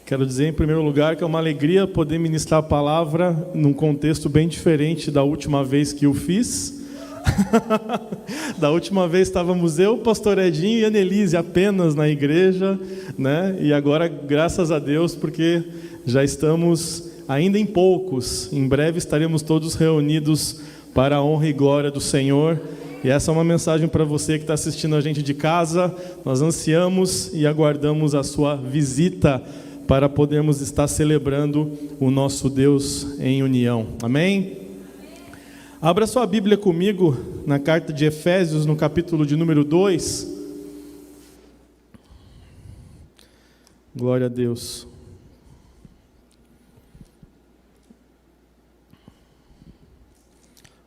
Quero dizer, em primeiro lugar, que é uma alegria poder ministrar a palavra num contexto bem diferente da última vez que eu fiz. Da última vez estávamos eu, pastor Edinho e a Annelise apenas na igreja, né? E agora, graças a Deus, porque já estamos ainda em poucos. Em breve estaremos todos reunidos para a honra e glória do Senhor. E essa é uma mensagem para você que está assistindo a gente de casa. Nós ansiamos e aguardamos a sua visita para podermos estar celebrando o nosso Deus em união. Amém? Abra sua Bíblia comigo na carta de Efésios, no capítulo de número 2. Glória a Deus.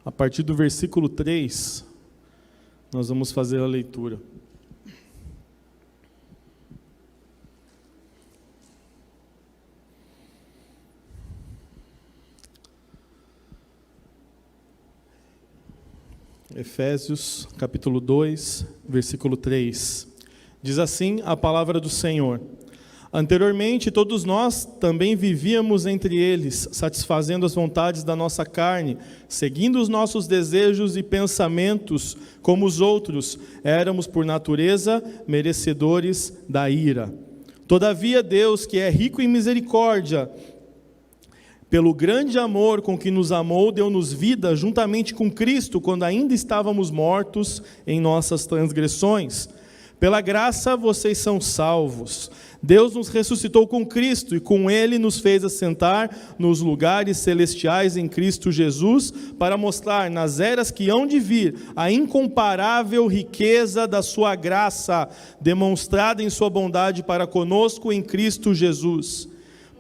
A partir do versículo 3, nós vamos fazer a leitura. Efésios, capítulo 2, versículo 3. Diz assim a palavra do Senhor: Anteriormente, todos nós também vivíamos entre eles, satisfazendo as vontades da nossa carne, seguindo os nossos desejos e pensamentos, como os outros, éramos por natureza merecedores da ira. Todavia, Deus, que é rico em misericórdia, pelo grande amor com que nos amou, deu-nos vida juntamente com Cristo, quando ainda estávamos mortos em nossas transgressões. Pela graça vocês são salvos. Deus nos ressuscitou com Cristo e com Ele nos fez assentar nos lugares celestiais em Cristo Jesus, para mostrar nas eras que hão de vir a incomparável riqueza da sua graça, demonstrada em sua bondade para conosco em Cristo Jesus.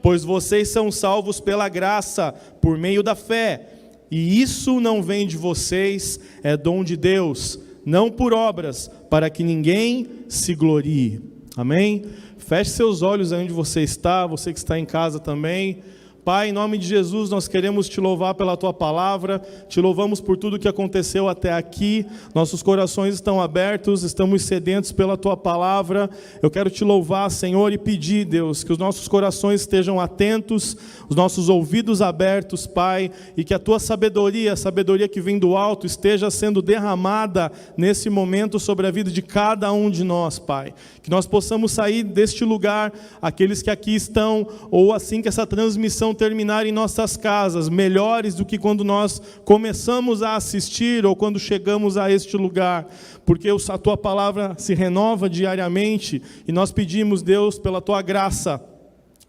Pois vocês são salvos pela graça, por meio da fé, e isso não vem de vocês, é dom de Deus, não por obras, para que ninguém se glorie. Amém? Feche seus olhos aí onde você está, você que está em casa também. Pai, em nome de Jesus, nós queremos te louvar pela Tua palavra, te louvamos por tudo que aconteceu até aqui, nossos corações estão abertos, estamos sedentos pela Tua palavra. Eu quero te louvar, Senhor, e pedir, Deus, que os nossos corações estejam atentos, os nossos ouvidos abertos, Pai, e que a Tua sabedoria, a sabedoria que vem do alto, esteja sendo derramada nesse momento sobre a vida de cada um de nós, Pai. Que nós possamos sair deste lugar, aqueles que aqui estão, ou assim que essa transmissão terminar em nossas casas, melhores do que quando nós começamos a assistir ou quando chegamos a este lugar, porque a Tua palavra se renova diariamente e nós pedimos, Deus, pela Tua graça,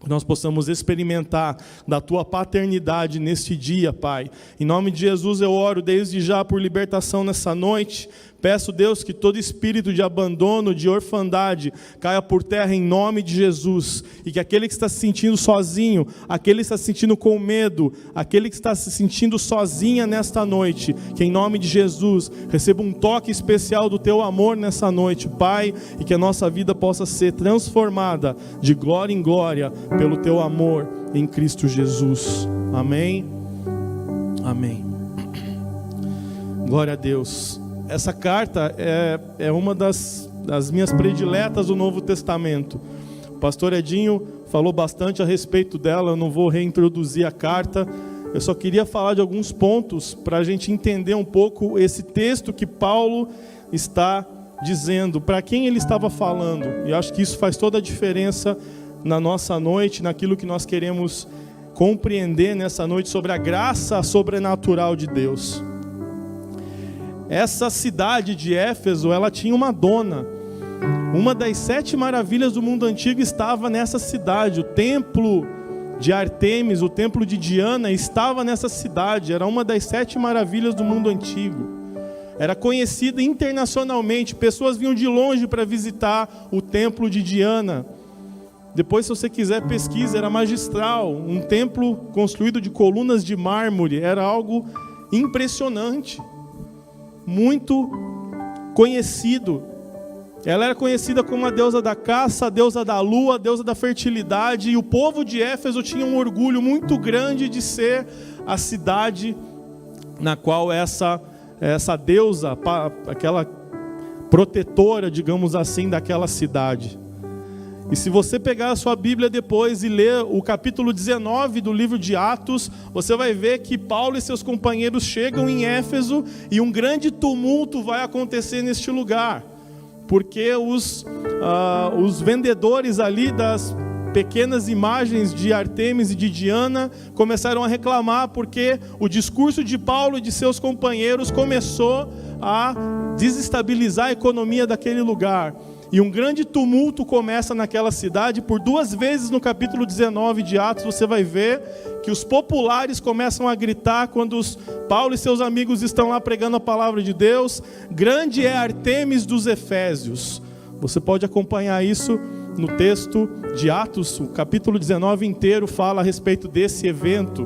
que nós possamos experimentar da Tua paternidade neste dia, Pai. Em nome de Jesus eu oro desde já por libertação nessa noite. Peço, Deus, que todo espírito de abandono, de orfandade, caia por terra em nome de Jesus. E que aquele que está se sentindo sozinho, aquele que está se sentindo com medo, aquele que está se sentindo sozinha nesta noite, que em nome de Jesus receba um toque especial do Teu amor nessa noite, Pai, e que a nossa vida possa ser transformada de glória em glória pelo Teu amor em Cristo Jesus. Amém? Amém. Glória a Deus. Essa carta é uma das minhas prediletas do Novo Testamento. O pastor Edinho falou bastante a respeito dela, eu não vou reintroduzir a carta. Eu só queria falar de alguns pontos para a gente entender um pouco esse texto que Paulo está dizendo, para quem ele estava falando. E acho que isso faz toda a diferença na nossa noite, naquilo que nós queremos compreender nessa noite sobre a graça sobrenatural de Deus. Essa cidade de Éfeso, ela tinha uma dona. Uma das 7 maravilhas do mundo antigo estava nessa cidade. O templo de Artemis, o templo de Diana, estava nessa cidade. Era uma das 7 maravilhas do mundo antigo. Era conhecida internacionalmente. Pessoas vinham de longe para visitar o templo de Diana. Depois, se você quiser, pesquisa. Era magistral. Um templo construído de colunas de mármore. Era algo impressionante. Muito conhecido. Ela era conhecida como a deusa da caça, a deusa da lua, a deusa da fertilidade, e o povo de Éfeso tinha um orgulho muito grande de ser a cidade na qual essa deusa, aquela protetora, digamos assim, daquela cidade. E se você pegar a sua Bíblia depois e ler o capítulo 19 do livro de Atos, você vai ver que Paulo e seus companheiros chegam em Éfeso e um grande tumulto vai acontecer neste lugar. Porque os vendedores ali das pequenas imagens de Artemis e de Diana começaram a reclamar porque o discurso de Paulo e de seus companheiros começou a desestabilizar a economia daquele lugar. E um grande tumulto começa naquela cidade. Por 2 vezes no capítulo 19 de Atos você vai ver que os populares começam a gritar quando Paulo e seus amigos estão lá pregando a palavra de Deus: grande é Artemis dos Efésios. Você pode acompanhar isso no texto de Atos, o capítulo 19 inteiro fala a respeito desse evento.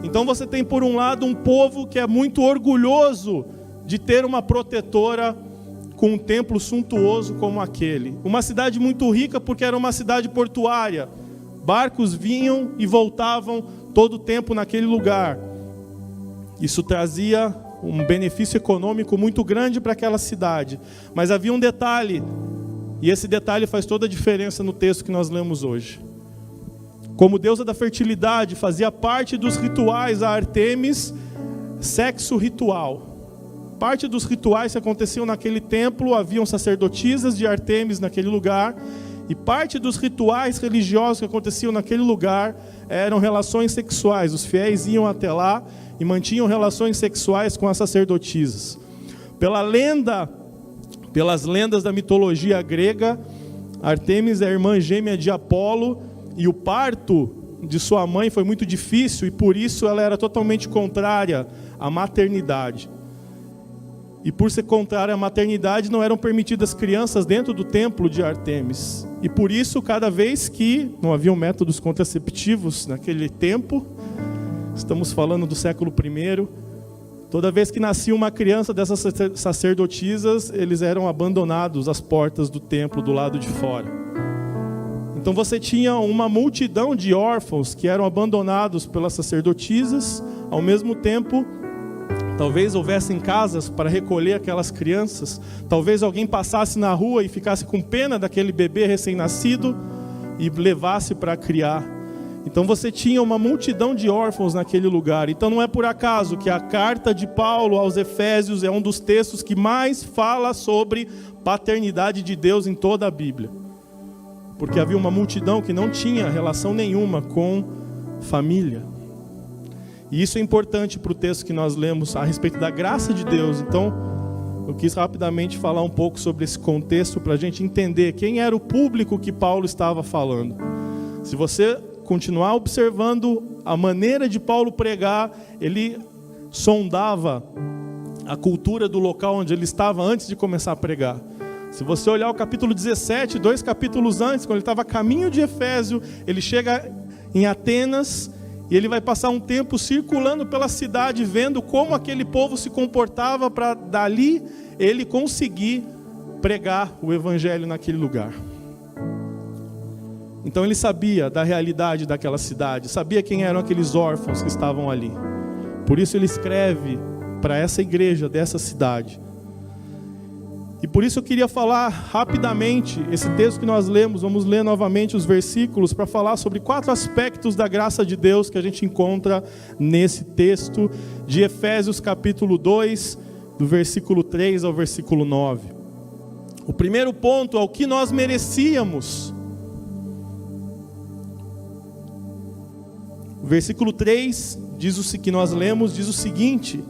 Então você tem por um lado um povo que é muito orgulhoso de ter uma protetora com um templo suntuoso como aquele. Uma cidade muito rica porque era uma cidade portuária. Barcos vinham e voltavam todo o tempo naquele lugar. Isso trazia um benefício econômico muito grande para aquela cidade. Mas havia um detalhe, e esse detalhe faz toda a diferença no texto que nós lemos hoje. Como deusa da fertilidade, fazia parte dos rituais a Artemis, sexo ritual. Parte dos rituais que aconteciam naquele templo, haviam sacerdotisas de Artemis naquele lugar, e parte dos rituais religiosos que aconteciam naquele lugar eram relações sexuais. Os fiéis iam até lá e mantinham relações sexuais com as sacerdotisas. Pelas lendas da mitologia grega, Artemis é a irmã gêmea de Apolo, e o parto de sua mãe foi muito difícil, e por isso ela era totalmente contrária à maternidade. E por ser contrária à maternidade, não eram permitidas crianças dentro do templo de Artemis. E por isso, cada vez que não haviam métodos contraceptivos naquele tempo, estamos falando do século I, toda vez que nascia uma criança dessas sacerdotisas, eles eram abandonados às portas do templo do lado de fora. Então você tinha uma multidão de órfãos que eram abandonados pelas sacerdotisas. Ao mesmo tempo, talvez houvessem casas para recolher aquelas crianças. Talvez alguém passasse na rua e ficasse com pena daquele bebê recém-nascido e levasse para criar. Então você tinha uma multidão de órfãos naquele lugar. Então não é por acaso que a carta de Paulo aos Efésios é um dos textos que mais fala sobre paternidade de Deus em toda a Bíblia. Porque havia uma multidão que não tinha relação nenhuma com família. E isso é importante para o texto que nós lemos a respeito da graça de Deus. Então, eu quis rapidamente falar um pouco sobre esse contexto para a gente entender quem era o público que Paulo estava falando. Se você continuar observando a maneira de Paulo pregar, ele sondava a cultura do local onde ele estava antes de começar a pregar. Se você olhar o capítulo 17, 2 capítulos antes, quando ele estava a caminho de Efésio, ele chega em Atenas e ele vai passar um tempo circulando pela cidade, vendo como aquele povo se comportava para dali ele conseguir pregar o evangelho naquele lugar. Então ele sabia da realidade daquela cidade, sabia quem eram aqueles órfãos que estavam ali. Por isso ele escreve para essa igreja dessa cidade. E por isso eu queria falar rapidamente esse texto que nós lemos. Vamos ler novamente os versículos para falar sobre 4 aspectos da graça de Deus que a gente encontra nesse texto de Efésios capítulo 2, do versículo 3 ao versículo 9. O primeiro ponto é o que nós merecíamos. O versículo 3 que nós lemos diz o seguinte: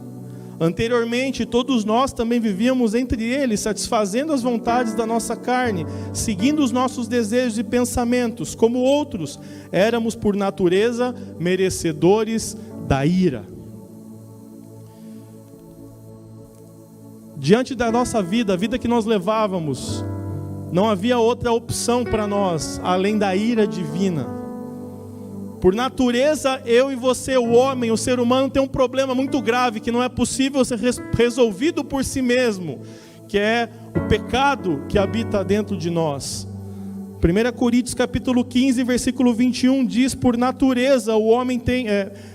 anteriormente, todos nós também vivíamos entre eles, satisfazendo as vontades da nossa carne, seguindo os nossos desejos e pensamentos. Como outros, éramos por natureza merecedores da ira. Diante da nossa vida, a vida que nós levávamos, não havia outra opção para nós, além da ira divina. Por natureza, eu e você, o homem, o ser humano, tem um problema muito grave que não é possível ser resolvido por si mesmo, que é o pecado que habita dentro de nós. 1 Coríntios capítulo 15, versículo 21 diz: por natureza o homem tem,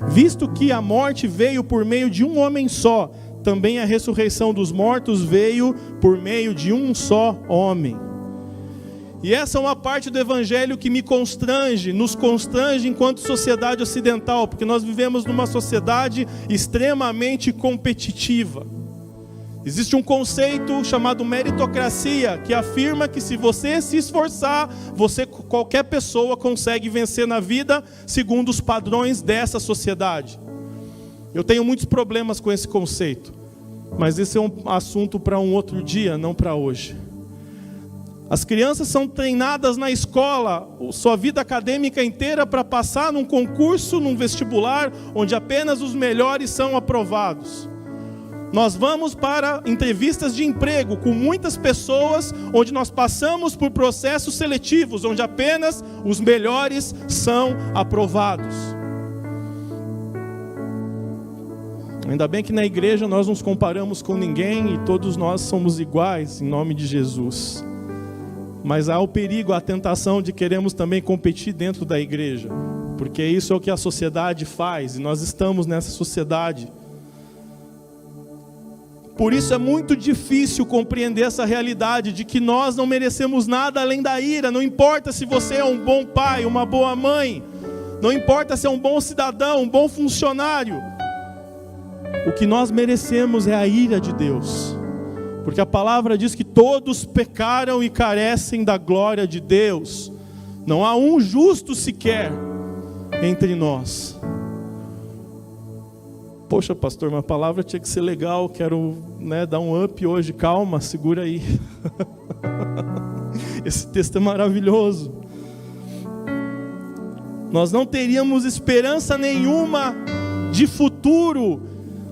visto que a morte veio por meio de um homem só, também a ressurreição dos mortos veio por meio de um só homem. E essa é uma parte do evangelho que me constrange, nos constrange enquanto sociedade ocidental, porque nós vivemos numa sociedade extremamente competitiva. Existe um conceito chamado meritocracia, que afirma que se você se esforçar, qualquer pessoa consegue vencer na vida segundo os padrões dessa sociedade. Eu tenho muitos problemas com esse conceito, mas esse é um assunto para um outro dia, não para hoje. As crianças são treinadas na escola, sua vida acadêmica inteira, para passar num concurso, num vestibular, onde apenas os melhores são aprovados. Nós vamos para entrevistas de emprego com muitas pessoas, onde nós passamos por processos seletivos, onde apenas os melhores são aprovados. Ainda bem que na igreja nós não nos comparamos com ninguém e todos nós somos iguais, em nome de Jesus. Mas há o perigo, a tentação de queremos também competir dentro da igreja, porque isso é o que a sociedade faz, e nós estamos nessa sociedade. Por isso é muito difícil compreender essa realidade de que nós não merecemos nada além da ira. Não importa se você é um bom pai, uma boa mãe, não importa se é um bom cidadão, um bom funcionário. O que nós merecemos é a ira de Deus, porque a palavra diz que todos pecaram e carecem da glória de Deus. Não há um justo sequer entre nós. Poxa, pastor, uma palavra tinha que ser legal, quero dar um up hoje. Calma, segura aí. Esse texto é maravilhoso. Nós não teríamos esperança nenhuma de futuro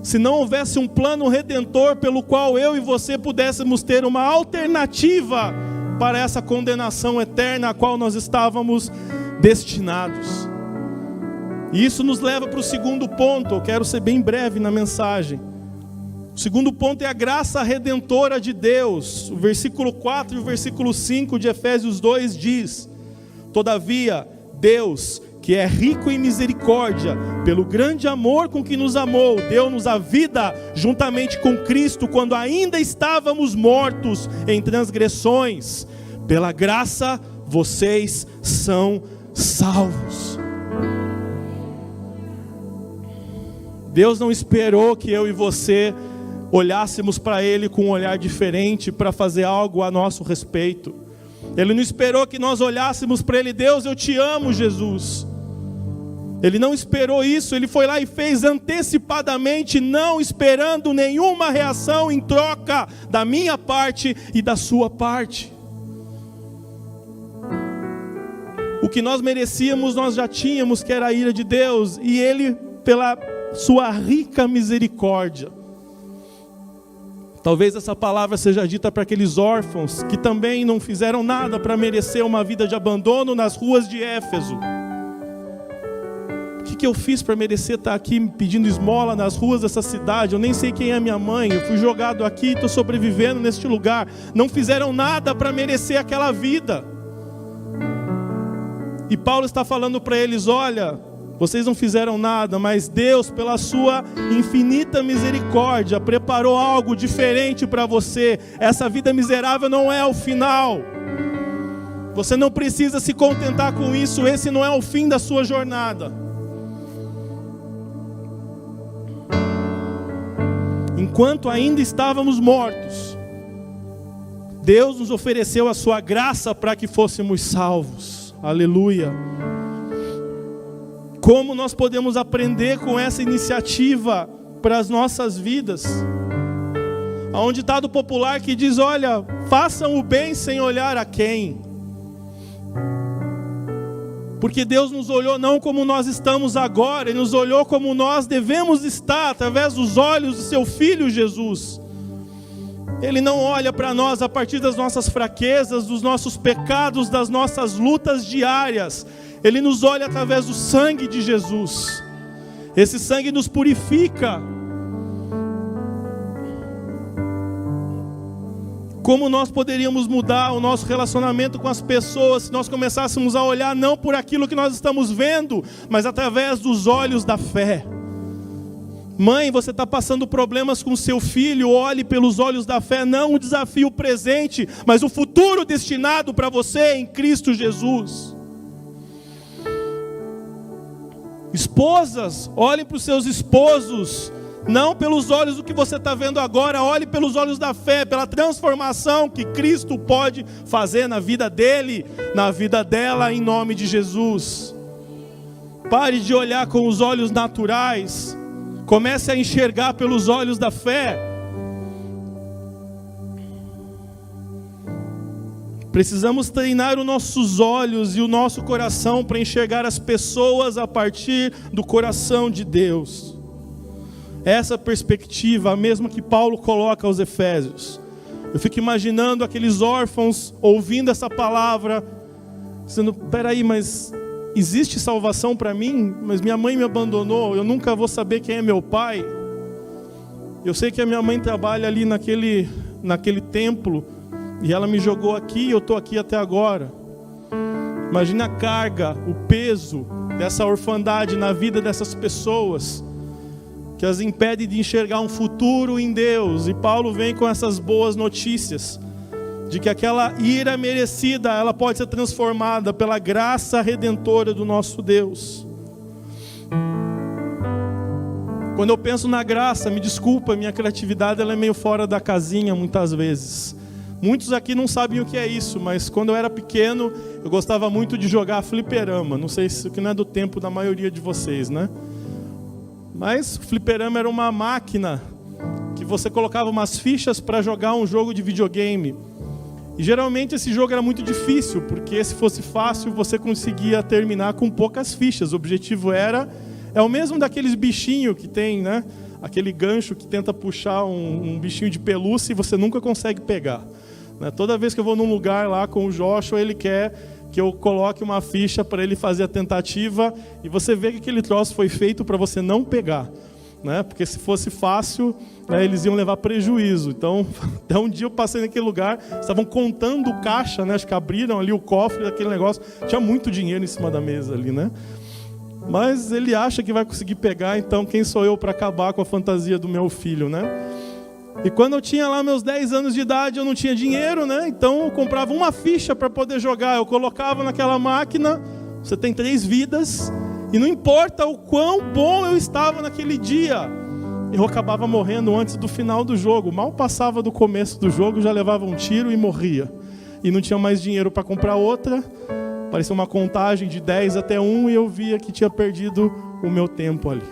se não houvesse um plano redentor pelo qual eu e você pudéssemos ter uma alternativa para essa condenação eterna a qual nós estávamos destinados. E isso nos leva para o segundo ponto. Eu quero ser bem breve na mensagem. O segundo ponto é a graça redentora de Deus. O versículo 4 e o versículo 5 de Efésios 2 diz: todavia, Deus, que é rico em misericórdia, pelo grande amor com que nos amou, deu-nos a vida juntamente com Cristo, quando ainda estávamos mortos em transgressões. Pela graça, vocês são salvos. Deus não esperou que eu e você olhássemos para Ele com um olhar diferente para fazer algo a nosso respeito. Ele não esperou que nós olhássemos para Ele: Deus, eu te amo, Jesus. Ele não esperou isso, Ele foi lá e fez antecipadamente, não esperando nenhuma reação em troca da minha parte e da sua parte. O que nós merecíamos, nós já tínhamos, que era a ira de Deus, e Ele, pela sua rica misericórdia. Talvez essa palavra seja dita para aqueles órfãos que também não fizeram nada para merecer uma vida de abandono nas ruas de Éfeso. O que eu fiz para merecer estar aqui pedindo esmola nas ruas dessa cidade? Eu nem sei quem é minha mãe, eu fui jogado aqui e estou sobrevivendo neste lugar. Não fizeram nada para merecer aquela vida. E Paulo está falando para eles: olha, vocês não fizeram nada, mas Deus, pela sua infinita misericórdia, preparou algo diferente para você. Essa vida miserável não é o final. Você não precisa se contentar com isso. Esse não é o fim da sua jornada. Enquanto ainda estávamos mortos, Deus nos ofereceu a sua graça para que fôssemos salvos. Aleluia. Como nós podemos aprender com essa iniciativa para as nossas vidas? Há um ditado popular que diz: olha, façam o bem sem olhar a quem. Porque Deus nos olhou não como nós estamos agora, Ele nos olhou como nós devemos estar, através dos olhos do seu Filho Jesus. Ele não olha para nós a partir das nossas fraquezas, dos nossos pecados, das nossas lutas diárias. Ele nos olha através do sangue de Jesus. Esse sangue nos purifica. Como nós poderíamos mudar o nosso relacionamento com as pessoas se nós começássemos a olhar não por aquilo que nós estamos vendo, mas através dos olhos da fé. Mãe, você está passando problemas com seu filho, olhe pelos olhos da fé, não o desafio presente, mas o futuro destinado para você em Cristo Jesus. Esposas, olhem para os seus esposos, não pelos olhos do que você está vendo agora, olhe pelos olhos da fé, pela transformação que Cristo pode fazer na vida dele, na vida dela, em nome de Jesus. Pare de olhar com os olhos naturais, comece a enxergar pelos olhos da fé. Precisamos treinar os nossos olhos e o nosso coração para enxergar as pessoas a partir do coração de Deus. Essa perspectiva, a mesma que Paulo coloca aos Efésios. Eu fico imaginando aqueles órfãos ouvindo essa palavra, dizendo, peraí, mas existe salvação para mim? Mas minha mãe me abandonou, eu nunca vou saber quem é meu pai. Eu sei que a minha mãe trabalha ali naquele templo, e ela me jogou aqui e eu estou aqui até agora. Imagina a carga, o peso dessa orfandade na vida dessas pessoas, que as impede de enxergar um futuro em Deus. E Paulo vem com essas boas notícias, de que aquela ira merecida, ela pode ser transformada pela graça redentora do nosso Deus. Quando eu penso na graça, me desculpa, minha criatividade ela é meio fora da casinha muitas vezes. Muitos aqui não sabem o que é isso, mas quando eu era pequeno, eu gostava muito de jogar fliperama. Não sei se não é do tempo da maioria de vocês, né? Mas o fliperama era uma máquina que você colocava umas fichas para jogar um jogo de videogame. E geralmente esse jogo era muito difícil, porque se fosse fácil você conseguia terminar com poucas fichas. O objetivo é o mesmo daqueles bichinhos que tem, né? Aquele gancho que tenta puxar um bichinho de pelúcia e você nunca consegue pegar. Né? Toda vez que eu vou num lugar lá com o Joshua, ele quer que eu coloque uma ficha para ele fazer a tentativa, e você vê que aquele troço foi feito para você não pegar. Né? Porque se fosse fácil, né, eles iam levar prejuízo. Então, até um dia eu passei naquele lugar, estavam contando o caixa, né? Acho que abriram ali o cofre daquele negócio, tinha muito dinheiro em cima da mesa ali, né? Mas ele acha que vai conseguir pegar, então quem sou eu para acabar com a fantasia do meu filho, né? E quando eu tinha lá meus 10 anos de idade, eu não tinha dinheiro, né? Então eu comprava uma ficha para poder jogar, eu colocava naquela máquina, você tem 3 vidas, e não importa o quão bom eu estava naquele dia, eu acabava morrendo antes do final do jogo. Mal passava do começo do jogo, já levava um tiro e morria. E não tinha mais dinheiro para comprar outra. Parecia uma contagem de 10 até 1 e eu via que tinha perdido o meu tempo ali.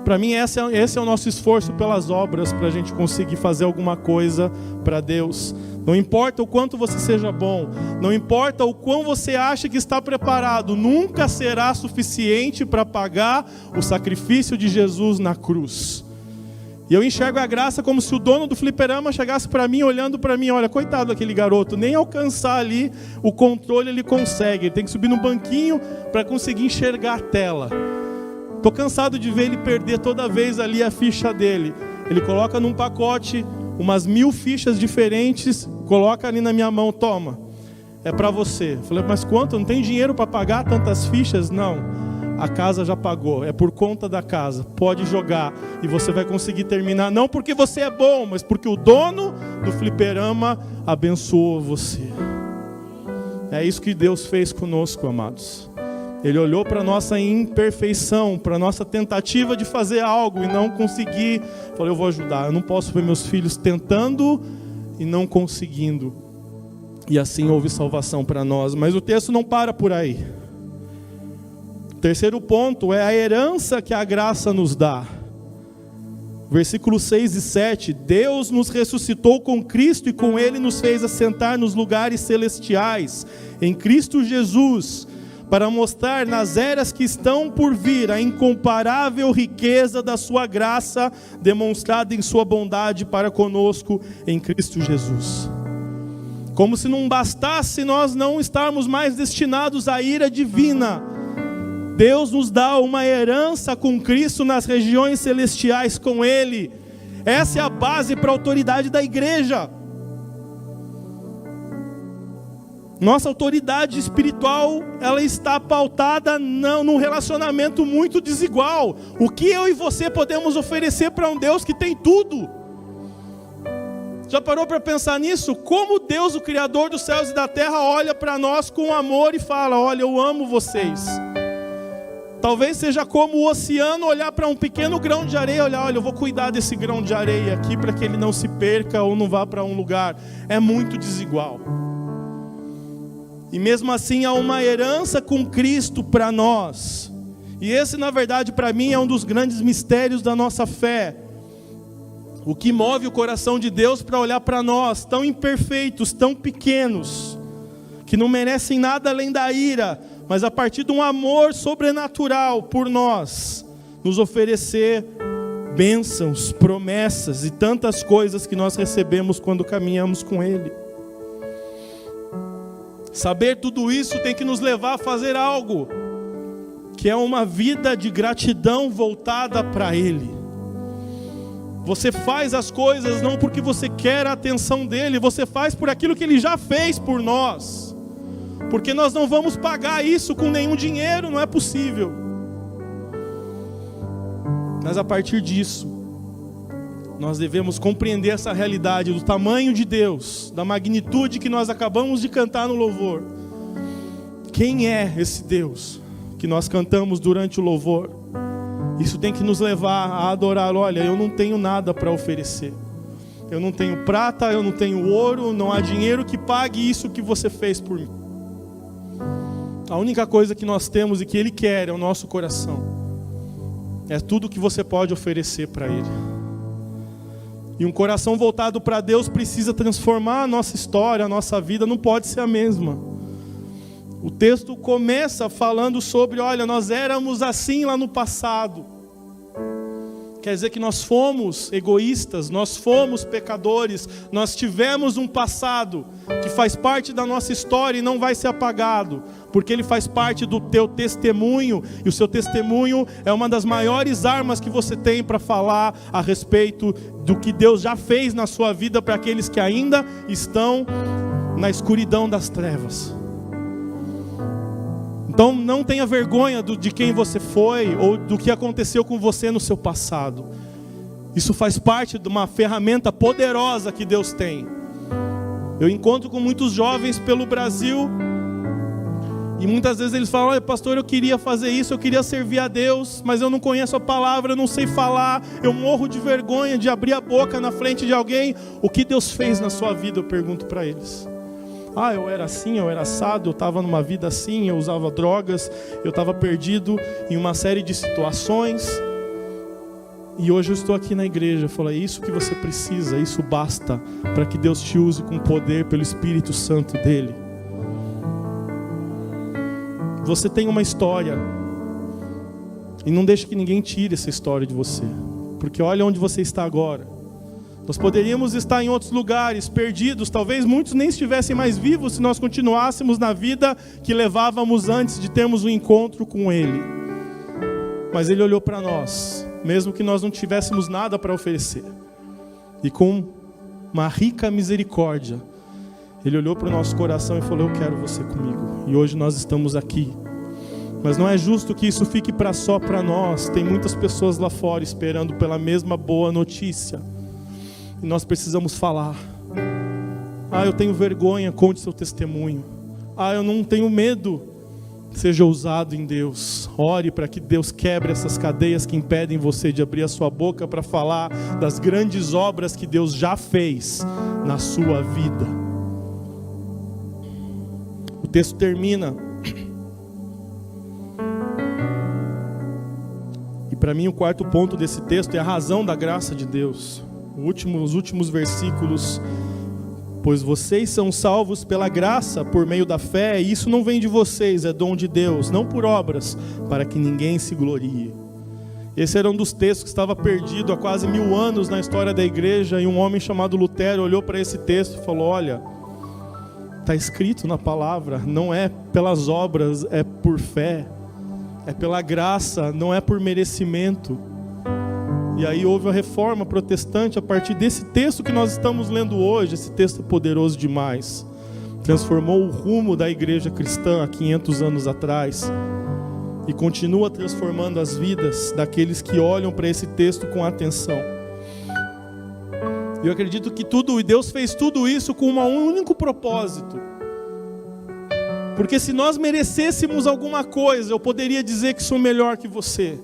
Para mim, esse é o nosso esforço pelas obras, para a gente conseguir fazer alguma coisa para Deus. Não importa o quanto você seja bom, não importa o quão você acha que está preparado, nunca será suficiente para pagar o sacrifício de Jesus na cruz. E eu enxergo a graça como se o dono do fliperama chegasse para mim, olhando para mim, olha, coitado daquele garoto, nem alcançar ali o controle ele consegue, ele tem que subir no banquinho para conseguir enxergar a tela. Estou cansado de ver ele perder toda vez ali a ficha dele. Ele coloca num pacote umas 1000 fichas diferentes, coloca ali na minha mão, toma, é para você. Eu falei, mas quanto? Não tem dinheiro para pagar tantas fichas? Não, a casa já pagou, é por conta da casa, pode jogar e você vai conseguir terminar, não porque você é bom, mas porque o dono do fliperama abençoou você. É isso que Deus fez conosco, amados. Ele olhou para a nossa imperfeição, para a nossa tentativa de fazer algo e não conseguir. Falou, eu vou ajudar, eu não posso ver meus filhos tentando e não conseguindo. E assim houve salvação para nós. Mas o texto não para por aí. O terceiro ponto é a herança que a graça nos dá. Versículos 6 e 7. Deus nos ressuscitou com Cristo e com Ele nos fez assentar nos lugares celestiais, em Cristo Jesus, para mostrar nas eras que estão por vir a incomparável riqueza da sua graça, demonstrada em sua bondade para conosco em Cristo Jesus. Como se não bastasse nós não estarmos mais destinados à ira divina, Deus nos dá uma herança com Cristo nas regiões celestiais com Ele. Essa é a base para a autoridade da igreja. Nossa autoridade espiritual, ela está pautada num relacionamento muito desigual. O que eu e você podemos oferecer para um Deus que tem tudo? Já parou para pensar nisso? Como Deus, o Criador dos céus e da terra, olha para nós com amor e fala: olha, eu amo vocês. Talvez seja como o oceano olhar para um pequeno grão de areia, olha, eu vou cuidar desse grão de areia aqui para que ele não se perca ou não vá para um lugar. É muito desigual. E mesmo assim há uma herança com Cristo para nós. E esse, na verdade, para mim é um dos grandes mistérios da nossa fé. O que move o coração de Deus para olhar para nós, tão imperfeitos, tão pequenos, que não merecem nada além da ira, mas a partir de um amor sobrenatural por nós, nos oferecer bênçãos, promessas e tantas coisas que nós recebemos quando caminhamos com Ele. Saber tudo isso tem que nos levar a fazer algo, que é uma vida de gratidão voltada para Ele. Você faz as coisas não porque você quer a atenção dEle, você faz por aquilo que Ele já fez por nós. Porque nós não vamos pagar isso com nenhum dinheiro, não é possível. Mas a partir disso, nós devemos compreender essa realidade do tamanho de Deus, da magnitude que nós acabamos de cantar no louvor. Quem é esse Deus que nós cantamos durante o louvor? Isso tem que nos levar a adorar. Olha, eu não tenho nada para oferecer. Eu não tenho prata, eu não tenho ouro, não há dinheiro que pague isso que você fez por mim. A única coisa que nós temos e que Ele quer é o nosso coração. É tudo que você pode oferecer para Ele. E um coração voltado para Deus precisa transformar a nossa história, a nossa vida, não pode ser a mesma. O texto começa falando sobre, olha, nós éramos assim lá no passado. Quer dizer que nós fomos egoístas, nós fomos pecadores, nós tivemos um passado que faz parte da nossa história e não vai ser apagado, porque ele faz parte do teu testemunho, e o seu testemunho é uma das maiores armas que você tem para falar a respeito do que Deus já fez na sua vida para aqueles que ainda estão na escuridão das trevas. Então não tenha vergonha de quem você foi ou do que aconteceu com você no seu passado. Isso faz parte de uma ferramenta poderosa que Deus tem. Eu encontro com muitos jovens pelo Brasil e muitas vezes eles falam: olha, pastor, eu queria fazer isso, eu queria servir a Deus, mas eu não conheço a palavra, eu não sei falar, eu morro de vergonha de abrir a boca na frente de alguém. O que Deus fez na sua vida? Eu pergunto para eles. Eu era assim, eu era assado, eu estava numa vida assim, eu usava drogas, eu estava perdido em uma série de situações. E hoje eu estou aqui na igreja. Eu falo: é isso que você precisa, isso basta para que Deus te use com poder pelo Espírito Santo dEle. Você tem uma história, e não deixe que ninguém tire essa história de você, porque olha onde você está agora. Nós poderíamos estar em outros lugares, perdidos, talvez muitos nem estivessem mais vivos se nós continuássemos na vida que levávamos antes de termos um encontro com Ele. Mas Ele olhou para nós, mesmo que nós não tivéssemos nada para oferecer. E com uma rica misericórdia, Ele olhou para o nosso coração e falou: eu quero você comigo. E hoje nós estamos aqui. Mas não é justo que isso fique só para nós. Tem muitas pessoas lá fora esperando pela mesma boa notícia. E nós precisamos falar. Eu tenho vergonha, conte seu testemunho. Eu não tenho medo. Seja ousado em Deus. Ore para que Deus quebre essas cadeias que impedem você de abrir a sua boca para falar das grandes obras que Deus já fez na sua vida. O texto termina. E para mim o quarto ponto desse texto é a razão da graça de Deus. Os últimos versículos: pois vocês são salvos pela graça, por meio da fé, e isso não vem de vocês, é dom de Deus, não por obras, para que ninguém se glorie. Esse era um dos textos que estava perdido há quase 1000 anos na história da igreja, e um homem chamado Lutero olhou para esse texto e falou: olha, está escrito na palavra, não é pelas obras, é por fé, é pela graça, não é por merecimento. E aí houve a reforma protestante a partir desse texto que nós estamos lendo hoje. Esse texto é poderoso demais. transformou o rumo da igreja cristã há 500 anos atrás e continua transformando as vidas daqueles que olham para esse texto com atenção. Eu acredito que Deus fez tudo isso com um único propósito. Porque se nós merecêssemos alguma coisa, eu poderia dizer que sou melhor que você.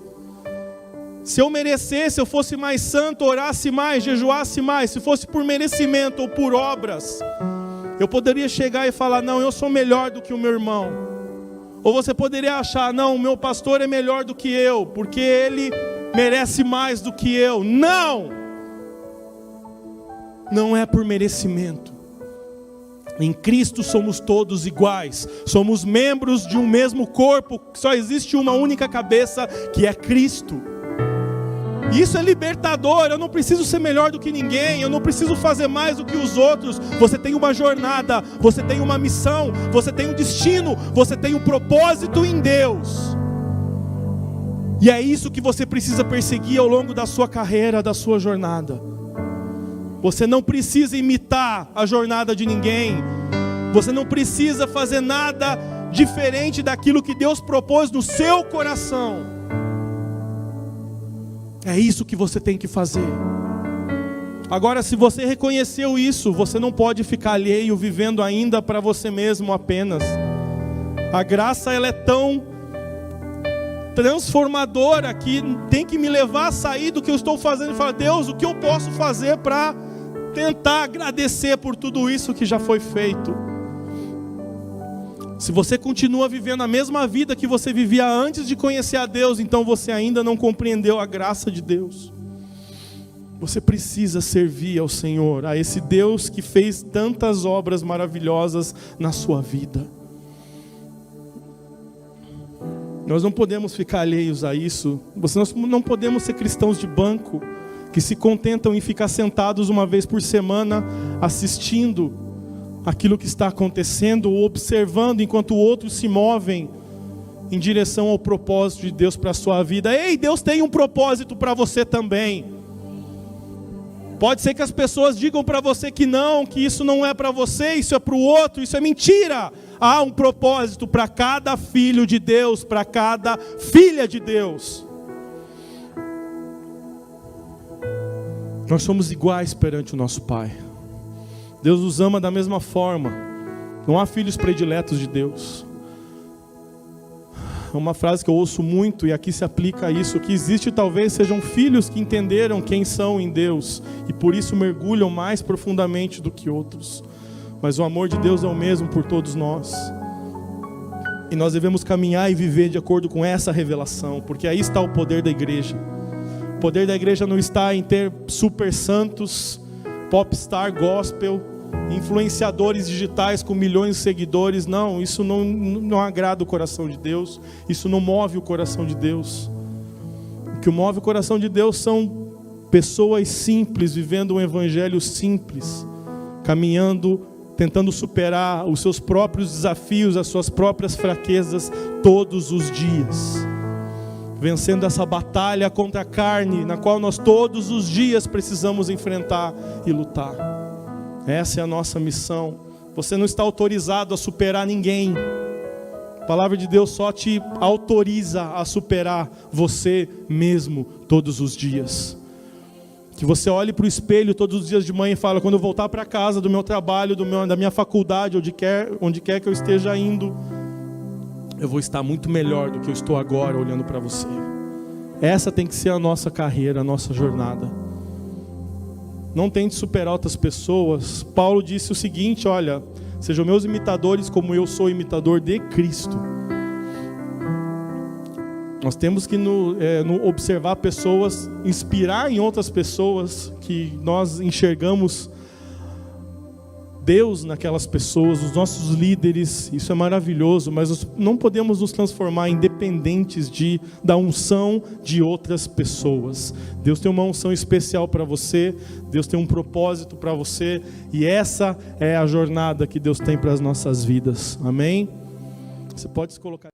Se eu merecesse, eu fosse mais santo, orasse mais, jejuasse mais, se fosse por merecimento ou por obras, eu poderia chegar e falar, não, eu sou melhor do que o meu irmão. Ou você poderia achar, não, o meu pastor é melhor do que eu, porque ele merece mais do que eu. Não! Não é por merecimento. Em Cristo somos todos iguais. Somos membros de um mesmo corpo. Só existe uma única cabeça, que é Cristo. Isso é libertador. Eu não preciso ser melhor do que ninguém. Eu não preciso fazer mais do que os outros. Você tem uma jornada. Você tem uma missão. Você tem um destino. Você tem um propósito em Deus. E é isso que você precisa perseguir ao longo da sua carreira, da sua jornada. Você não precisa imitar a jornada de ninguém. Você não precisa fazer nada diferente daquilo que Deus propôs no seu coração. É isso que você tem que fazer. Agora, se você reconheceu isso, você não pode ficar alheio, vivendo ainda para você mesmo apenas. A graça, ela é tão transformadora que tem que me levar a sair do que eu estou fazendo e falar, Deus, o que eu posso fazer para tentar agradecer por tudo isso que já foi feito. Se você continua vivendo a mesma vida que você vivia antes de conhecer a Deus, então você ainda não compreendeu a graça de Deus. Você precisa servir ao Senhor, a esse Deus que fez tantas obras maravilhosas na sua vida. Nós não podemos ficar alheios a isso. Nós não podemos ser cristãos de banco, que se contentam em ficar sentados uma vez por semana, assistindo aquilo que está acontecendo, ou observando enquanto outros se movem em direção ao propósito de Deus para a sua vida. Ei, Deus tem um propósito para você também. Pode ser que as pessoas digam para você que não, que isso não é para você, isso é para o outro, isso é mentira. Há um propósito para cada filho de Deus, para cada filha de Deus. Nós somos iguais perante o nosso Pai. Deus nos ama da mesma forma. Não há filhos prediletos de Deus. É uma frase que eu ouço muito e aqui se aplica a isso, que existe talvez sejam filhos que entenderam quem são em Deus e por isso mergulham mais profundamente do que outros. Mas o amor de Deus é o mesmo por todos nós. E nós devemos caminhar e viver de acordo com essa revelação, porque aí está o poder da igreja. O poder da igreja não está em ter super santos, popstar gospel, influenciadores digitais com milhões de seguidores. Não, isso não agrada o coração de Deus. Isso não move o coração de Deus. O que move o coração de Deus são pessoas simples, vivendo um evangelho simples, caminhando, tentando superar os seus próprios desafios, as suas próprias fraquezas todos os dias. Vencendo essa batalha contra a carne, na qual nós todos os dias precisamos enfrentar e lutar. Essa é a nossa missão. Você não está autorizado a superar ninguém. A palavra de Deus só te autoriza a superar você mesmo todos os dias. Que você olhe para o espelho todos os dias de manhã e fale, quando eu voltar para casa, do meu trabalho, da minha faculdade, onde quer que eu esteja indo, eu vou estar muito melhor do que eu estou agora olhando para você. Essa tem que ser a nossa carreira, a nossa jornada. Não tente superar outras pessoas. Paulo disse o seguinte, olha, sejam meus imitadores como eu sou imitador de Cristo. Nós temos que observar pessoas, inspirar em outras pessoas, que nós enxergamos Deus naquelas pessoas, os nossos líderes. Isso é maravilhoso, mas nós não podemos nos transformar em dependentes da unção de outras pessoas. Deus tem uma unção especial para você, Deus tem um propósito para você, e essa é a jornada que Deus tem para as nossas vidas. Amém? Você pode se colocar.